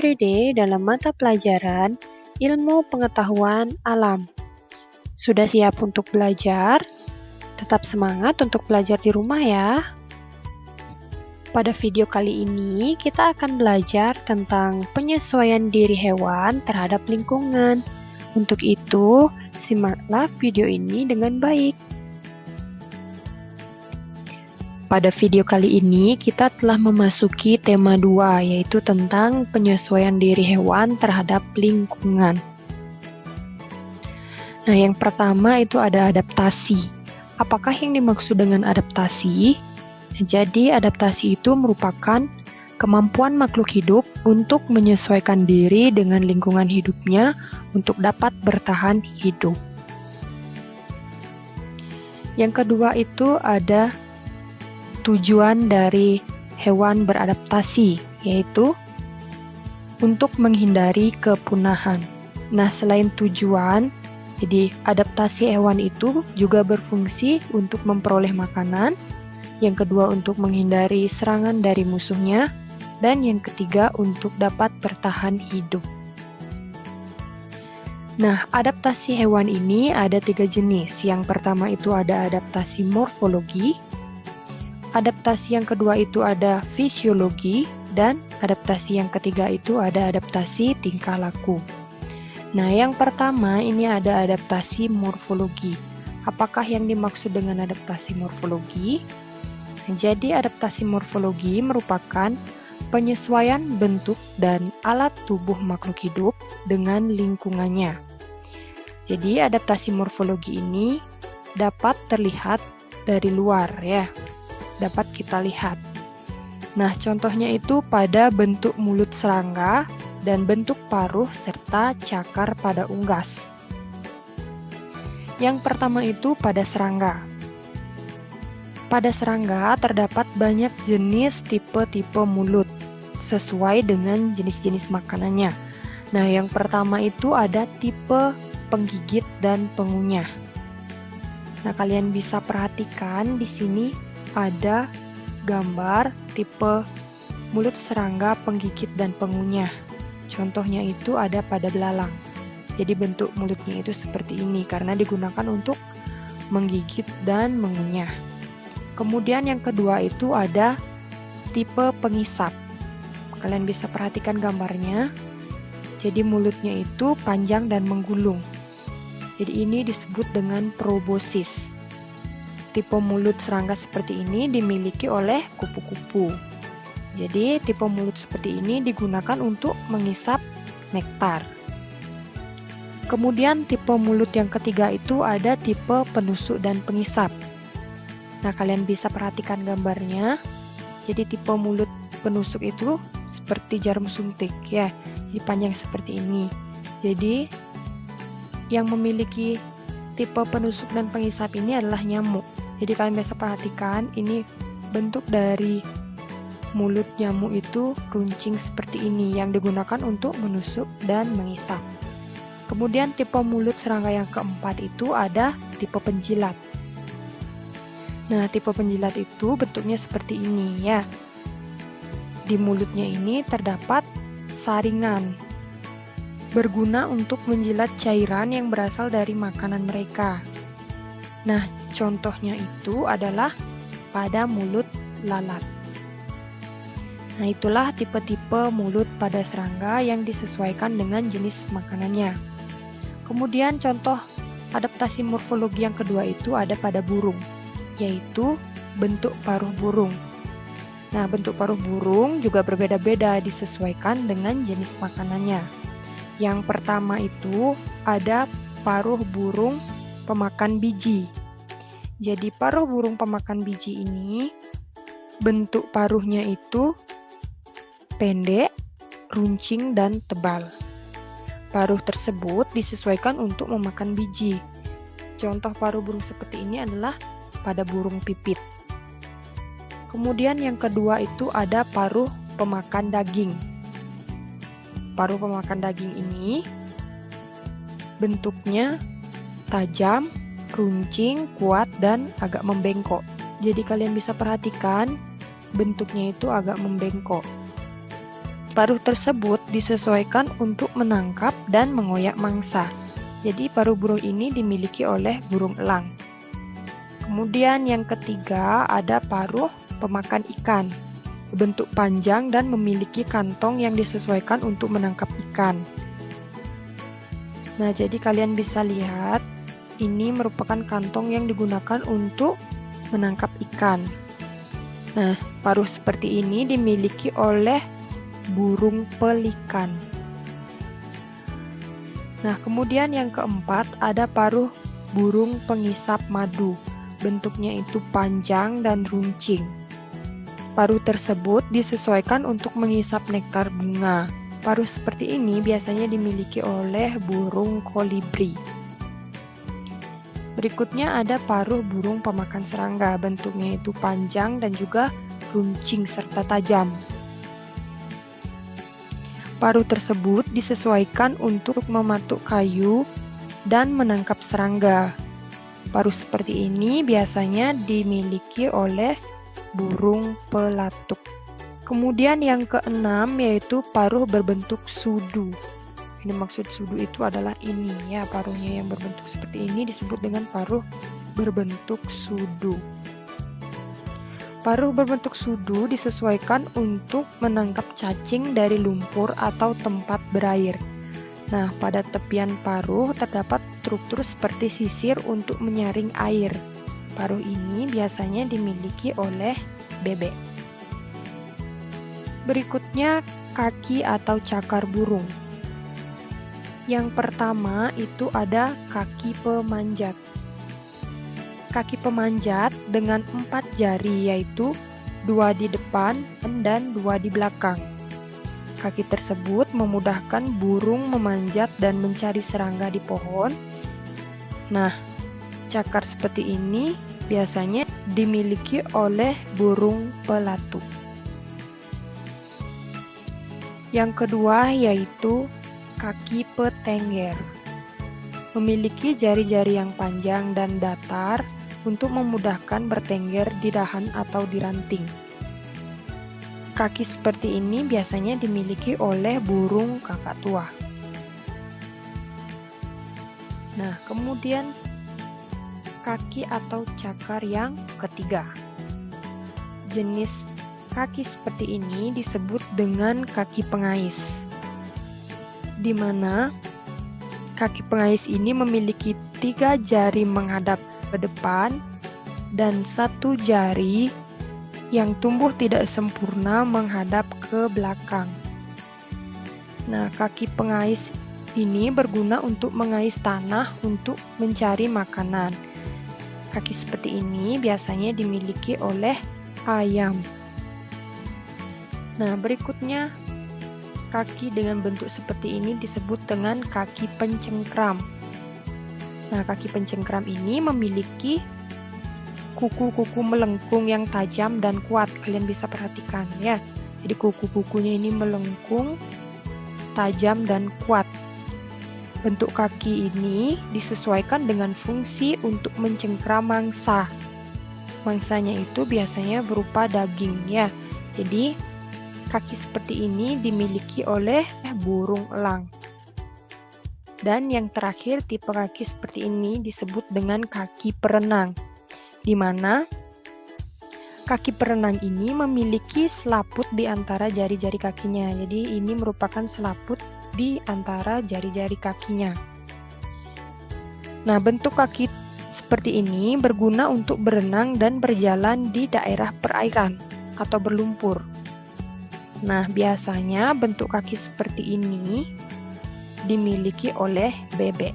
3D dalam mata pelajaran Ilmu Pengetahuan Alam. Sudah siap untuk belajar? Tetap semangat untuk belajar di rumah ya. Pada video kali ini, kita akan belajar tentang penyesuaian diri hewan terhadap lingkungan. Untuk itu, simaklah video ini dengan baik. Pada video kali ini, kita telah memasuki tema 2, yaitu tentang penyesuaian diri hewan terhadap lingkungan. Nah, yang pertama itu ada adaptasi. Apakah yang dimaksud dengan adaptasi? Jadi, adaptasi itu merupakan kemampuan makhluk hidup untuk menyesuaikan diri dengan lingkungan hidupnya untuk dapat bertahan hidup. Yang kedua itu ada tujuan dari hewan beradaptasi, yaitu untuk menghindari kepunahan. Nah, selain tujuan, jadi adaptasi hewan itu juga berfungsi untuk memperoleh makanan, yang kedua untuk menghindari serangan dari musuhnya, dan yang ketiga untuk dapat bertahan hidup. Nah, adaptasi hewan ini ada 3 jenis. Yang pertama itu ada adaptasi morfologi, adaptasi yang kedua itu ada fisiologi, dan adaptasi yang ketiga itu ada adaptasi tingkah laku. Nah, yang pertama ini ada adaptasi morfologi. Apakah yang dimaksud dengan adaptasi morfologi? Jadi, adaptasi morfologi merupakan penyesuaian bentuk dan alat tubuh makhluk hidup dengan lingkungannya. Jadi, adaptasi morfologi ini dapat terlihat dari luar ya. Dapat kita lihat. Nah, contohnya itu pada bentuk mulut serangga dan bentuk paruh serta cakar pada unggas. Yang pertama itu pada serangga. Pada serangga terdapat banyak jenis tipe-tipe mulut sesuai dengan jenis-jenis makanannya. Nah, yang pertama itu ada tipe penggigit dan pengunyah. Nah, kalian bisa perhatikan di sini ada gambar tipe mulut serangga penggigit dan pengunyah. Contohnya itu ada pada belalang. Jadi bentuk mulutnya itu seperti ini karena digunakan untuk menggigit dan mengunyah. Kemudian yang kedua itu ada tipe pengisap. Kalian bisa perhatikan gambarnya. Jadi mulutnya itu panjang dan menggulung. Jadi ini disebut dengan proboscis. Tipe mulut serangga seperti ini dimiliki oleh kupu-kupu. Jadi, tipe mulut seperti ini digunakan untuk mengisap nektar. Kemudian, tipe mulut yang ketiga itu ada tipe penusuk dan pengisap. Nah, kalian bisa perhatikan gambarnya. Jadi, tipe mulut penusuk itu seperti jarum suntik, ya. Jadi, panjang seperti ini. Jadi, yang memiliki tipe penusuk dan pengisap ini adalah nyamuk. Jadi kalian bisa perhatikan ini bentuk dari mulut nyamuk itu runcing seperti ini yang digunakan untuk menusuk dan mengisap. Kemudian tipe mulut serangga yang keempat itu ada tipe penjilat. Nah, tipe penjilat itu bentuknya seperti ini ya. Di mulutnya ini terdapat saringan. Berguna untuk menjilat cairan yang berasal dari makanan mereka. Nah, contohnya itu adalah pada mulut lalat. Nah, itulah tipe-tipe mulut pada serangga yang disesuaikan dengan jenis makanannya. Kemudian contoh adaptasi morfologi yang kedua itu ada pada burung, yaitu bentuk paruh burung. Nah, bentuk paruh burung juga berbeda-beda disesuaikan dengan jenis makanannya. Yang pertama itu ada paruh burung pemakan biji. Jadi paruh burung pemakan biji ini bentuk paruhnya itu pendek, runcing, dan tebal. Paruh tersebut disesuaikan untuk memakan biji. Contoh paruh burung seperti ini adalah pada burung pipit. Kemudian yang kedua itu ada paruh pemakan daging. Paruh pemakan daging ini bentuknya tajam, runcing, kuat, dan agak membengkok. Jadi kalian bisa perhatikan bentuknya itu agak membengkok. paruh tersebut disesuaikan untuk menangkap dan mengoyak mangsa. Jadi paruh burung ini dimiliki oleh burung elang. Kemudian yang ketiga ada paruh pemakan ikan. Berbentuk panjang dan memiliki kantong yang disesuaikan untuk menangkap ikan. Nah, jadi kalian bisa lihat ini merupakan kantong yang digunakan untuk menangkap ikan. Nah, paruh seperti ini dimiliki oleh burung pelikan. Nah, kemudian yang keempat ada paruh burung pengisap madu. Bentuknya itu panjang dan runcing. Paruh tersebut disesuaikan untuk mengisap nektar bunga. Paruh seperti ini biasanya dimiliki oleh burung kolibri. Berikutnya ada paruh burung pemakan serangga. Bentuknya itu panjang dan juga runcing serta tajam. Paruh tersebut disesuaikan untuk mematuk kayu dan menangkap serangga. Paruh seperti ini biasanya dimiliki oleh burung pelatuk. Kemudian yang keenam yaitu paruh berbentuk sudu. Ini maksud sudu itu adalah ini ya, paruhnya yang berbentuk seperti ini disebut dengan paruh berbentuk sudu. Paruh berbentuk sudu disesuaikan untuk menangkap cacing dari lumpur atau tempat berair. Nah, pada tepian paruh terdapat struktur seperti sisir untuk menyaring air. Paruh ini biasanya dimiliki oleh bebek. Berikutnya, kaki atau cakar burung. Yang pertama itu ada kaki pemanjat. Kaki pemanjat dengan 4 jari yaitu 2 di depan dan 2 di belakang. Kaki tersebut memudahkan burung memanjat dan mencari serangga di pohon. Nah, cakar seperti ini biasanya dimiliki oleh burung pelatuk. Yang kedua yaitu kaki petengger. Memiliki jari-jari yang panjang dan datar untuk memudahkan bertengger di dahan atau di ranting. Kaki seperti ini biasanya dimiliki oleh burung kakak tua. Nah, kemudian kaki atau cakar yang ketiga. Jenis kaki seperti ini disebut dengan kaki pengais, di mana kaki pengais ini memiliki 3 jari menghadap ke depan dan 1 jari yang tumbuh tidak sempurna menghadap ke belakang. Nah, kaki pengais ini berguna untuk mengais tanah untuk mencari makanan. Kaki seperti ini biasanya dimiliki oleh ayam. Nah, berikutnya kaki dengan bentuk seperti ini disebut dengan kaki pencengkram. Nah, kaki pencengkram ini memiliki kuku-kuku melengkung yang tajam dan kuat. Kalian bisa perhatikan ya. Jadi kuku-kukunya ini melengkung, tajam dan kuat. Bentuk kaki ini disesuaikan dengan fungsi untuk mencengkram mangsa. Mangsanya itu biasanya berupa daging ya. Jadi kaki seperti ini dimiliki oleh burung elang. Dan yang terakhir, tipe kaki seperti ini disebut dengan kaki perenang, di mana kaki perenang ini memiliki selaput di antara jari-jari kakinya. Jadi ini merupakan selaput di antara jari-jari kakinya. Nah, bentuk kaki seperti ini berguna untuk berenang dan berjalan di daerah perairan atau berlumpur. Nah, biasanya bentuk kaki seperti ini dimiliki oleh bebek.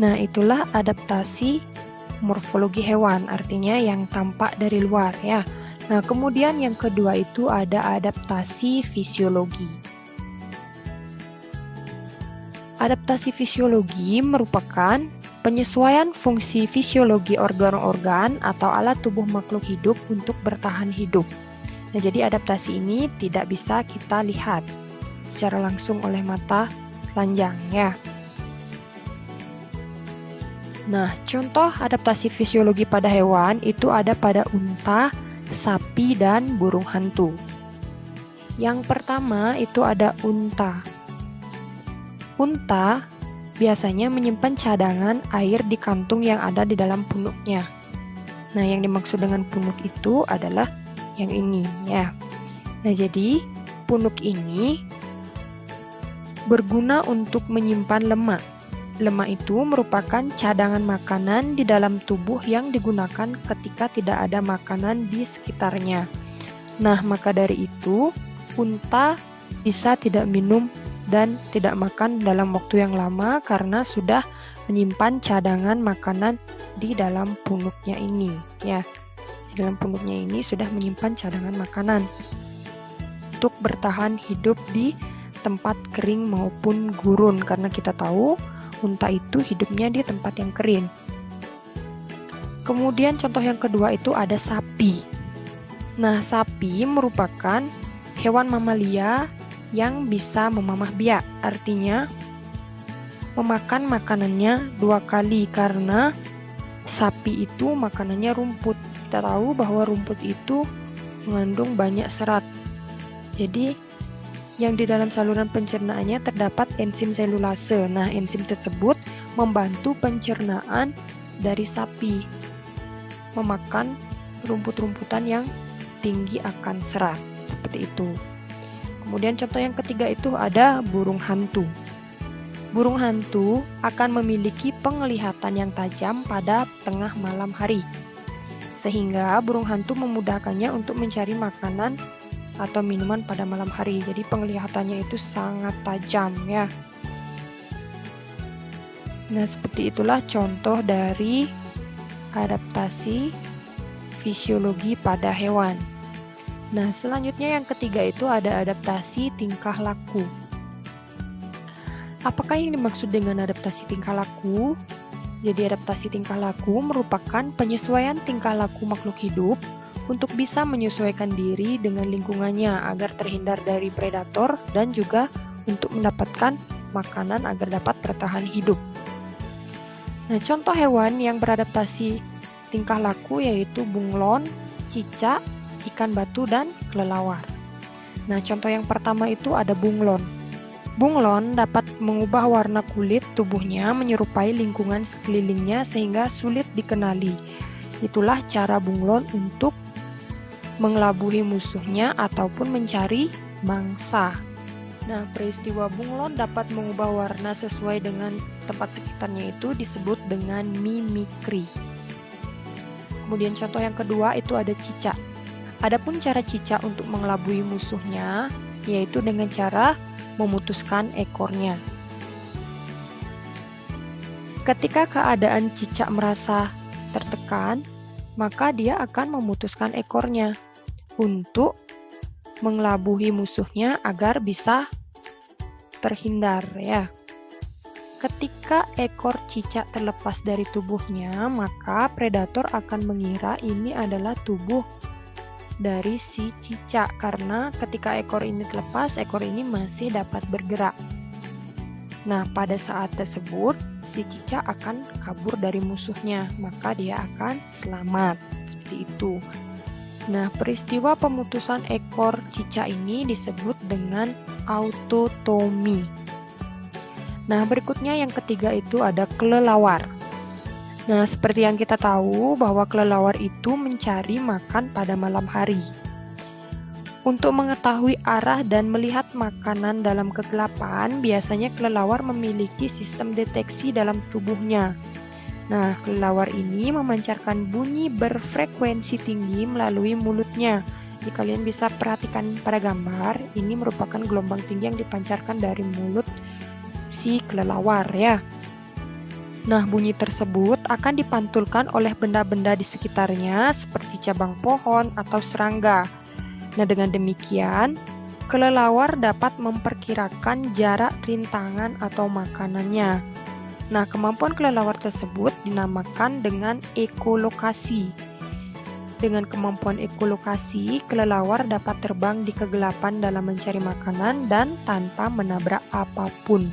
Nah, itulah adaptasi morfologi hewan, artinya yang tampak dari luar ya. Nah, kemudian yang kedua itu ada adaptasi fisiologi. Adaptasi fisiologi merupakan penyesuaian fungsi fisiologi organ-organ atau alat tubuh makhluk hidup untuk bertahan hidup. Nah, jadi adaptasi ini tidak bisa kita lihat secara langsung oleh mata telanjang ya. Nah, contoh adaptasi fisiologi pada hewan itu ada pada unta, sapi, dan burung hantu. Yang pertama itu ada unta. Unta biasanya menyimpan cadangan air di kantung yang ada di dalam punuknya. Nah, yang dimaksud dengan punuk itu adalah yang ini ya. Nah, jadi punuk ini berguna untuk menyimpan lemak. Lemak itu merupakan cadangan makanan di dalam tubuh yang digunakan ketika tidak ada makanan di sekitarnya. Nah, maka dari itu, unta bisa tidak minum dan tidak makan dalam waktu yang lama karena sudah menyimpan cadangan makanan di dalam punuknya ini, ya. Di dalam punuknya ini sudah menyimpan cadangan makanan untuk bertahan hidup di tempat kering maupun gurun, karena kita tahu unta itu hidupnya di tempat yang kering. Kemudian contoh yang kedua itu ada sapi. Nah, sapi merupakan hewan mamalia yang bisa memamah biak, artinya memakan makanannya 2 kali karena sapi itu makanannya rumput. Kita tahu bahwa rumput itu mengandung banyak serat. Jadi yang di dalam saluran pencernaannya terdapat enzim selulase. Nah, enzim tersebut membantu pencernaan dari sapi, memakan rumput-rumputan yang tinggi akan serat, seperti itu. Kemudian contoh yang ketiga itu ada burung hantu. Burung hantu akan memiliki penglihatan yang tajam pada tengah malam hari, sehingga burung hantu memudahkannya untuk mencari makanan atau minuman pada malam hari. Jadi penglihatannya itu sangat tajam ya. Nah, seperti itulah contoh dari adaptasi fisiologi pada hewan. Nah, selanjutnya yang ketiga itu ada adaptasi tingkah laku. Apakah yang dimaksud dengan adaptasi tingkah laku? Jadi adaptasi tingkah laku merupakan penyesuaian tingkah laku makhluk hidup untuk bisa menyesuaikan diri dengan lingkungannya agar terhindar dari predator dan juga untuk mendapatkan makanan agar dapat bertahan hidup. Nah, contoh hewan yang beradaptasi tingkah laku yaitu bunglon, cicak, ikan batu, dan kelelawar. Nah, contoh yang pertama itu ada bunglon. Bunglon dapat mengubah warna kulit tubuhnya menyerupai lingkungan sekelilingnya sehingga sulit dikenali. Itulah cara bunglon untuk mengelabuhi musuhnya ataupun mencari mangsa. Nah, peristiwa bunglon dapat mengubah warna sesuai dengan tempat sekitarnya itu disebut dengan mimikri. Kemudian contoh yang kedua itu ada cicak. Adapun cara cicak untuk mengelabui musuhnya yaitu dengan cara memutuskan ekornya. Ketika keadaan cicak merasa tertekan, maka dia akan memutuskan ekornya untuk mengelabuhi musuhnya agar bisa terhindar ya. Ketika ekor cicak terlepas dari tubuhnya, maka predator akan mengira ini adalah tubuh dari si cicak karena ketika ekor ini terlepas, ekor ini masih dapat bergerak. Nah, pada saat tersebut si cicak akan kabur dari musuhnya, maka dia akan selamat. Seperti itu. Nah, peristiwa pemutusan ekor cicak ini disebut dengan autotomi. Nah, berikutnya yang ketiga itu ada kelelawar. Nah, seperti yang kita tahu bahwa kelelawar itu mencari makan pada malam hari. Untuk mengetahui arah dan melihat makanan dalam kegelapan, biasanya kelelawar memiliki sistem deteksi dalam tubuhnya. Nah, kelelawar ini memancarkan bunyi berfrekuensi tinggi melalui mulutnya. Jadi kalian bisa perhatikan pada gambar, ini merupakan gelombang tinggi yang dipancarkan dari mulut si kelelawar ya. Nah, bunyi tersebut akan dipantulkan oleh benda-benda di sekitarnya seperti cabang pohon atau serangga. Nah, dengan demikian, kelelawar dapat memperkirakan jarak rintangan atau makanannya. Nah, kemampuan kelelawar tersebut dinamakan dengan ekolokasi. Dengan kemampuan ekolokasi, kelelawar dapat terbang di kegelapan dalam mencari makanan dan tanpa menabrak apapun.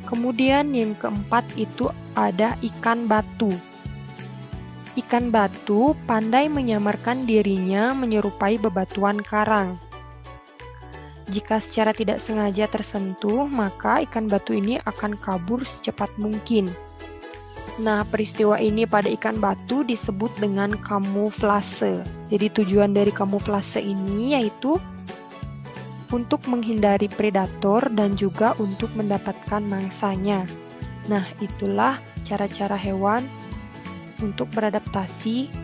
Kemudian yang keempat itu ada ikan batu. Ikan batu pandai menyamarkan dirinya menyerupai bebatuan karang. Jika secara tidak sengaja tersentuh, maka ikan batu ini akan kabur secepat mungkin. Nah, peristiwa ini pada ikan batu disebut dengan kamuflase. Jadi tujuan dari kamuflase ini yaitu untuk menghindari predator dan juga untuk mendapatkan mangsanya. Nah, itulah cara-cara hewan untuk beradaptasi